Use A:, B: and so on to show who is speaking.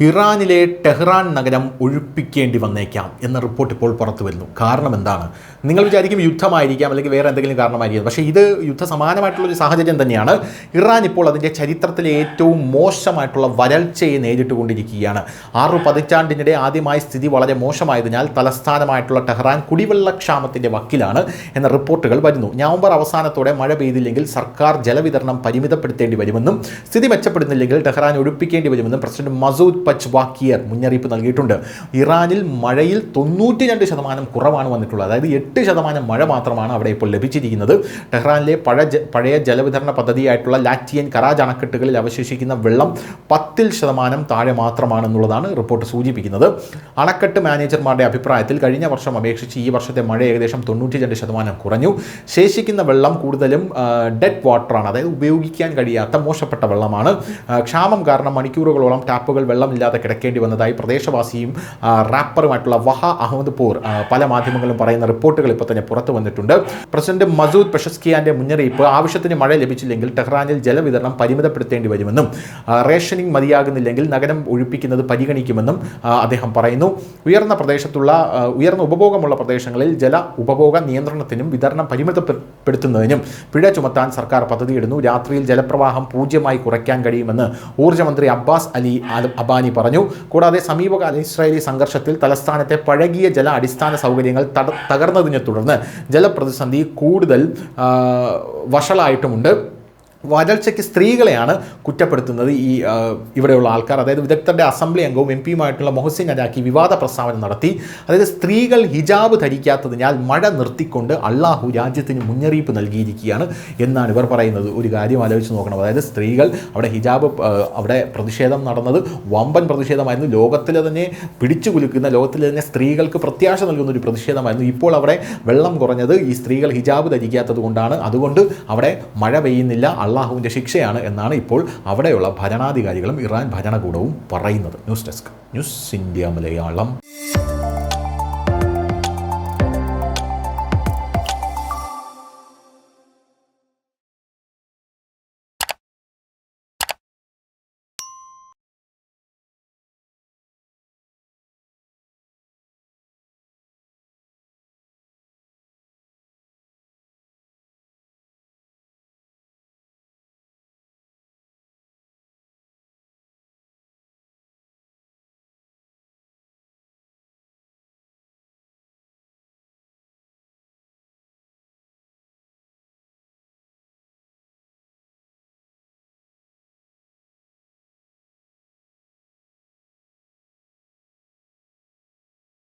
A: ഇറാനിലെ ടെഹ്റാൻ നഗരം ഒഴിപ്പിക്കേണ്ടി വന്നേക്കാം എന്ന റിപ്പോർട്ട് ഇപ്പോൾ പുറത്തു വരുന്നു. കാരണം എന്താണ്? നിങ്ങൾ വിചാരിക്കും യുദ്ധമായിരിക്കാം അല്ലെങ്കിൽ വേറെ എന്തെങ്കിലും കാരണമായിരിക്കും. പക്ഷേ ഇത് യുദ്ധസമാനമായിട്ടുള്ളൊരു സാഹചര്യം തന്നെയാണ്. ഇറാൻ ഇപ്പോൾ അതിൻ്റെ ചരിത്രത്തിലെ ഏറ്റവും മോശമായിട്ടുള്ള വരൾച്ചയെ നേരിട്ടുകൊണ്ടിരിക്കുകയാണ്. 6 പതിറ്റാണ്ടിനിടെ ആദ്യമായി സ്ഥിതി വളരെ മോശമായതിനാൽ തലസ്ഥാനമായിട്ടുള്ള ടെഹ്റാൻ കുടിവെള്ളക്ഷാമത്തിൻ്റെ വക്കിലാണ് എന്ന റിപ്പോർട്ടുകൾ വരുന്നു. നവംബർ അവസാനത്തോടെ മഴ പെയ്തില്ലെങ്കിൽ സർക്കാർ ജലവിതരണം പരിമിതപ്പെടുത്തേണ്ടി വരുമെന്നും സ്ഥിതി മെച്ചപ്പെടുന്നില്ലെങ്കിൽ ടെഹ്റാൻ ഒഴിപ്പിക്കേണ്ടി വരുമെന്നും പ്രസിഡന്റ് മസൂദ് പച്ച്വാക്കിയർ മുന്നറിയിപ്പ് നൽകിയിട്ടുണ്ട്. ഇറാനിൽ മഴയിൽ 92% കുറവാണ് വന്നിട്ടുള്ളത്. അതായത് 8% മഴ മാത്രമാണ് അവിടെ ഇപ്പോൾ ലഭിച്ചിരിക്കുന്നത്. ടെഹ്റാനിലെ പഴയ ജലവിതരണ പദ്ധതിയായിട്ടുള്ള ലാറ്റിയൻ കറാജ് അണക്കെട്ടുകളിൽ അവശേഷിക്കുന്ന വെള്ളം 10% താഴെ മാത്രമാണെന്നുള്ളതാണ് റിപ്പോർട്ട് സൂചിപ്പിക്കുന്നത്. അണക്കെട്ട് മാനേജർമാരുടെ അഭിപ്രായത്തിൽ കഴിഞ്ഞ വർഷം അപേക്ഷിച്ച് ഈ വർഷത്തെ മഴ ഏകദേശം 92% കുറഞ്ഞു. ശേഷിക്കുന്ന വെള്ളം കൂടുതലും ഡെഡ് വാട്ടറാണ്, അതായത് ഉപയോഗിക്കാൻ കഴിയാത്ത മോശപ്പെട്ട വെള്ളമാണ്. ക്ഷാമം കാരണം മണിക്കൂറുകളോളം ടാപ്പുകൾ വെള്ളമില്ലാതെ കിടക്കേണ്ടി വന്നതായി പ്രദേശവാസിയും റാപ്പറുമായിട്ടുള്ള വഹ അഹമ്മദ് പൂർ പല മാധ്യമങ്ങളും പറയുന്ന റിപ്പോർട്ടുകൾ ഇപ്പോൾ തന്നെ പുറത്തു വന്നിട്ടുണ്ട്. പ്രസിഡന്റ് മസൂദ് പെഷസ്കിയാന്റെ മുന്നറിയിപ്പ്: ആവശ്യത്തിന് മഴ ലഭിച്ചില്ലെങ്കിൽ ടെഹ്റാനിൽ ജലവിതരണം പരിമിതപ്പെടുത്തേണ്ടി വരുമെന്നും റേഷനിങ് മതിയാകുന്നില്ലെങ്കിൽ നഗരം ഒഴിപ്പിക്കുന്നത് പരിഗണിക്കുമെന്നും അദ്ദേഹം പറയുന്നു. ഉയർന്ന ഉപഭോഗമുള്ള പ്രദേശങ്ങളിൽ ജല ഉപഭോഗ നിയന്ത്രണത്തിനും വിതരണം പരിമിതപ്പെടുത്തുന്നതിനും പിഴ ചുമത്താൻ സർക്കാർ പദ്ധതിയിടുന്നു. രാത്രിയിൽ ജലപ്രവാഹം 0 കുറയ്ക്കാൻ കഴിയുമെന്ന് ഊർജ്ജമന്ത്രി അബ്ബാസ് അലി അബാനി പറഞ്ഞു. കൂടാതെ സമീപകാല ഇസ്രായേലി സംഘർഷത്തിൽ തലസ്ഥാനത്തെ പഴകിയ ജല അടിസ്ഥാന സൗകര്യങ്ങൾ തകർന്നതിനെ തുടർന്ന് ജലപ്രതിസന്ധി കൂടുതൽ വഷളായിട്ടുമുണ്ട്. വരൾച്ചയ്ക്ക് സ്ത്രീകളെയാണ് കുറ്റപ്പെടുത്തുന്നത് ഇവിടെയുള്ള ആൾക്കാർ. അതായത് വിദഗ്ധരുടെ അസംബ്ലി അംഗവും എം പിയുമായിട്ടുള്ള മൊഹസിൻ അജാക്കി വിവാദ പ്രസ്താവന നടത്തി. അതായത് സ്ത്രീകൾ ഹിജാബ് ധരിക്കാത്തതിനാൽ മഴ നിർത്തിക്കൊണ്ട് അള്ളാഹു രാജ്യത്തിന് മുന്നറിയിപ്പ് നൽകിയിരിക്കുകയാണ് എന്നാണ് ഇവർ പറയുന്നത്. ഒരു കാര്യം ആലോചിച്ച് നോക്കണം. അതായത് സ്ത്രീകൾ അവിടെ ഹിജാബ് അവിടെ പ്രതിഷേധം നടന്നത് വമ്പൻ പ്രതിഷേധമായിരുന്നു. ലോകത്തിലെ തന്നെ പിടിച്ചു കുലുക്കുന്ന, ലോകത്തിലെ തന്നെ സ്ത്രീകൾക്ക് പ്രത്യാശ നൽകുന്ന ഒരു പ്രതിഷേധമായിരുന്നു. ഇപ്പോൾ അവിടെ വെള്ളം കുറഞ്ഞത് ഈ സ്ത്രീകൾ ഹിജാബ് ധരിക്കാത്തത് കൊണ്ടാണ്. അതുകൊണ്ട് അവിടെ മഴ പെയ്യുന്നില്ല, അള്ളാഹുവിൻ്റെ ശിക്ഷയാണ് എന്നാണ് ഇപ്പോൾ അവിടെയുള്ള ഭരണാധികാരികളും ഇറാൻ ഭരണകൂടവും പറയുന്നത്. News desk, news India Malayalam.